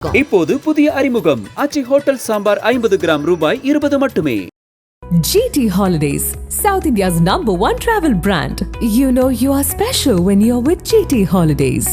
இப்போது புதிய அறிமுகம் ஆச்சி ஹோட்டல் சாம்பார் 50 கிராம் ரூபாய் 20 மட்டுமே. GT Holidays, South India's #1 travel brand. You know you are special when you're with GT Holidays.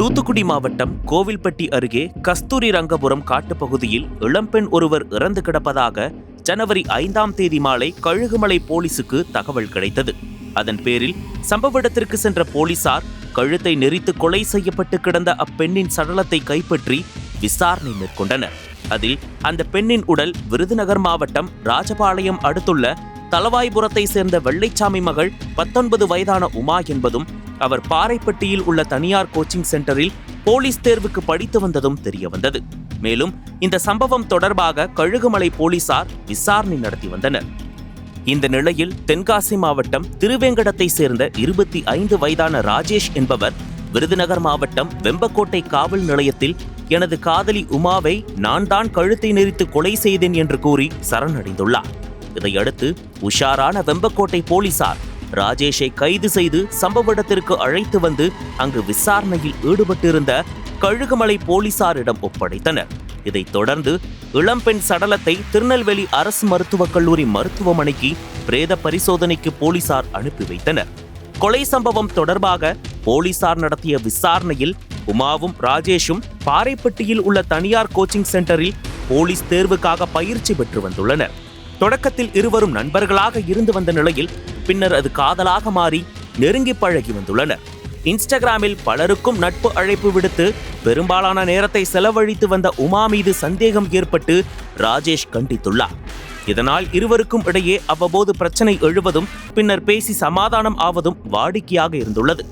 Thoothukudi மாவட்டம் கோவில்பட்டி அருகே கஸ்தூரி ரங்கபுரம் காட்டுப்பகுதியில் இளம்பெண் ஒருவர் இறந்து கிடப்பதாக ஜனவரி 5ஆம் தேதி மாலை கழுகுமலை போலீசுக்கு தகவல் கிடைத்தது. அதன் பேரில் சம்பவ இடத்திற்கு சென்ற போலீசார் கழுத்தை நெரித்து கொலை செய்யப்பட்டு கிடந்த அப்பெண்ணின் சடலத்தை கைப்பற்றி விசாரணை மேற்கொண்டனர். அதில் அந்த பெண்ணின் உடல் விருதுநகர் மாவட்டம் ராஜபாளையம் அடுத்துள்ள தலவாய்புரத்தை சேர்ந்த வெள்ளைச்சாமி மகள் 19 வயதான உமா என்பதும் அவர் பாறைப்பட்டியில் உள்ள தனியார் கோச்சிங் சென்டரில் போலீஸ் தேர்வுக்கு படித்து வந்ததும் தெரியவந்தது. மேலும் இந்த சம்பவம் தொடர்பாக கழுகுமலை போலீசார் விசாரணை நடத்தி வந்தனர். இந்த நிலையில் தென்காசி மாவட்டம் திருவேங்கடத்தை சேர்ந்த 25 வயதான ராஜேஷ் என்பவர் விருதுநகர் மாவட்டம் வெம்பக்கோட்டை காவல் நிலையத்தில் எனது காதலி உமாவை நான் தான் கழுத்தை நெரித்து கொலை செய்தேன் என்று கூறி சரணடைந்துள்ளார். இதையடுத்து உஷாரான வெம்பக்கோட்டை போலீசார் ராஜேஷை கைது செய்து சம்பவ இடத்திற்கு அழைத்து வந்து அங்கு விசாரணையில் ஈடுபட்டிருந்த கழுகுமலை போலீசாரிடம் ஒப்படைத்தனர். இதைத் தொடர்ந்து இளம்பெண் சடலத்தை திருநெல்வேலி அரசு மருத்துவக் கல்லூரி மருத்துவமனைக்கு பிரேத பரிசோதனைக்கு போலீசார் அனுப்பி வைத்தனர். கொலை சம்பவம் தொடர்பாக போலீசார் நடத்திய விசாரணையில் உமாவும் ராஜேஷும் பாறைப்பட்டியில் உள்ள தனியார் கோச்சிங் சென்டரில் போலீஸ் தேர்வுக்காக பயிற்சி பெற்று வந்துள்ளனர். தொடக்கத்தில் இருவரும் நண்பர்களாக இருந்து வந்த நிலையில் பின்னர் அது காதலாக மாறி நெருங்கி பழகி வந்துள்ளனர். இன்ஸ்டாகிராமில் பலருக்கும் நட்பு அழைப்பு விடுத்து பெரும்பாலான நேரத்தை செலவழித்து வந்த உமா மீது சந்தேகம் ஏற்பட்டு ராஜேஷ் கண்டித்துள்ளார். இதனால் இருவருக்கும் இடையே அவ்வப்போது பிரச்சனை எழுவதும் பின்னர் பேசி சமாதானம் ஆவதும் வாடிக்கையாக இருந்துள்ளது.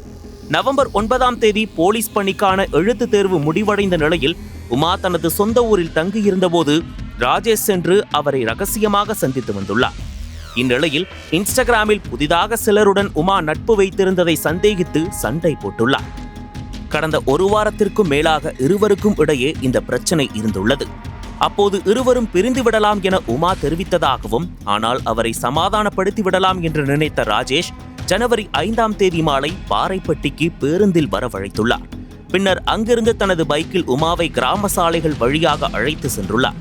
நவம்பர் 9ஆம் தேதி போலீஸ் பணிக்கான எழுத்து தேர்வு முடிவடைந்த நிலையில் உமா தனது சொந்த ஊரில் தங்கியிருந்தபோது ராஜேஷ் சென்று அவரை ரகசியமாக சந்தித்து வந்துள்ளார். இந்நிலையில் இன்ஸ்டாகிராமில் புதிதாக சிலருடன் உமா நட்பு வைத்திருந்ததை சந்தேகித்து சண்டை போட்டுள்ளார். கடந்த ஒரு வாரத்திற்கும் மேலாக இருவருக்கும் இடையே இந்த பிரச்சனை இருந்துள்ளது. அப்போது இருவரும் பிரிந்து விடலாம் என உமா தெரிவித்ததாகவும், ஆனால் அவரை சமாதானப்படுத்தி விடலாம் என்று நினைத்த ராஜேஷ் ஜனவரி 5ஆம் தேதி மாலை பாறைப்பட்டிக்கு பேருந்தில் வரவழைத்துள்ளார். பின்னர் அங்கிருந்து தனது பைக்கில் உமாவை கிராம சாலைகள் வழியாக அழைத்து சென்றுள்ளார்.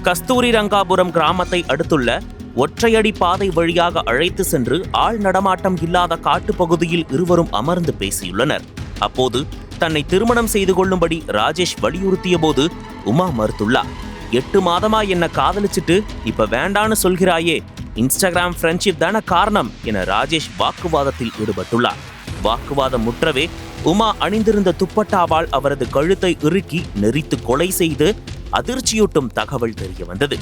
கஸ்தூரி ரங்காபுரம் கிராமத்தை அடுத்துள்ள ஒற்றையடி பாதை வழியாக அழைத்து சென்று ஆள் நடமாட்டம் இல்லாத காட்டுப்பகுதியில் இருவரும் அமர்ந்து பேசியுள்ளனர். அப்போது தன்னை திருமணம் செய்து கொள்ளும்படி ராஜேஷ் வலியுறுத்திய போது உமா மறுத்துள்ளார். 8 மாதமா என்ன காதலிச்சுட்டு இப்ப வேண்டான்னு சொல்கிறாயே, இன்ஸ்டாகிராம் ஃப்ரெண்ட்ஷிப் தான காரணம் என ராஜேஷ் வாக்குவாதத்தில் ஈடுபட்டுள்ளார். வாக்குவாதம் முற்றவே உமா அணிந்திருந்த துப்பட்டாவால் அவரது கழுத்தை இறுக்கி நெரித்து கொலை செய்து அதிர்ச்சியூட்டும் தகவல் தெரிய வந்தது.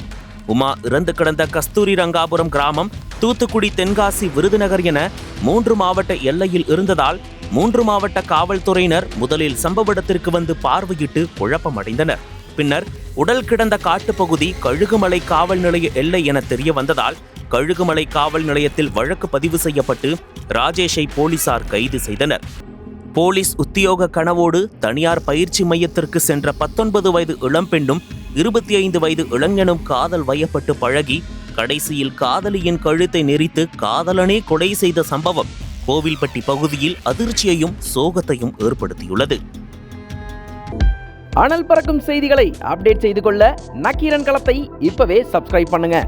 உமா இறந்து கிடந்த கஸ்தூரி ரங்காபுரம் கிராமம் தூத்துக்குடி, தென்காசி, விருதுநகர் என 3 மாவட்ட எல்லையில் இருந்ததால் 3 மாவட்ட காவல்துறையினர் முதலில் சம்பவ இடத்திற்கு வந்து பார்வையிட்டு குழப்பமடைந்தனர். பின்னர் உடல் கிடந்த காட்டுப்பகுதி கழுகுமலை காவல் நிலைய எல்லை என தெரிய வந்ததால் கழுகுமலை காவல் நிலையத்தில் வழக்கு பதிவு செய்யப்பட்டு ராஜேஷை போலீசார் கைது செய்தனர். போலீஸ் உத்தியோக கனவோடு தனியார் பயிற்சி மையத்திற்கு சென்ற 19 வயது இளம்பெண்ணும் 25 வயது இளைஞனும் காதல் வயப்பட்டு பழகி கடைசியில் காதலியின் கழுத்தை நெரித்து காதலனே கொலை செய்த சம்பவம் கோவில்பட்டி பகுதியில் அதிர்ச்சியையும் சோகத்தையும் ஏற்படுத்தியுள்ளது. அனல் பறக்கும் செய்திகளை அப்டேட் செய்து கொள்ள நக்கீரன் களத்தை இப்பவே சப்ஸ்கிரைப் பண்ணுங்க.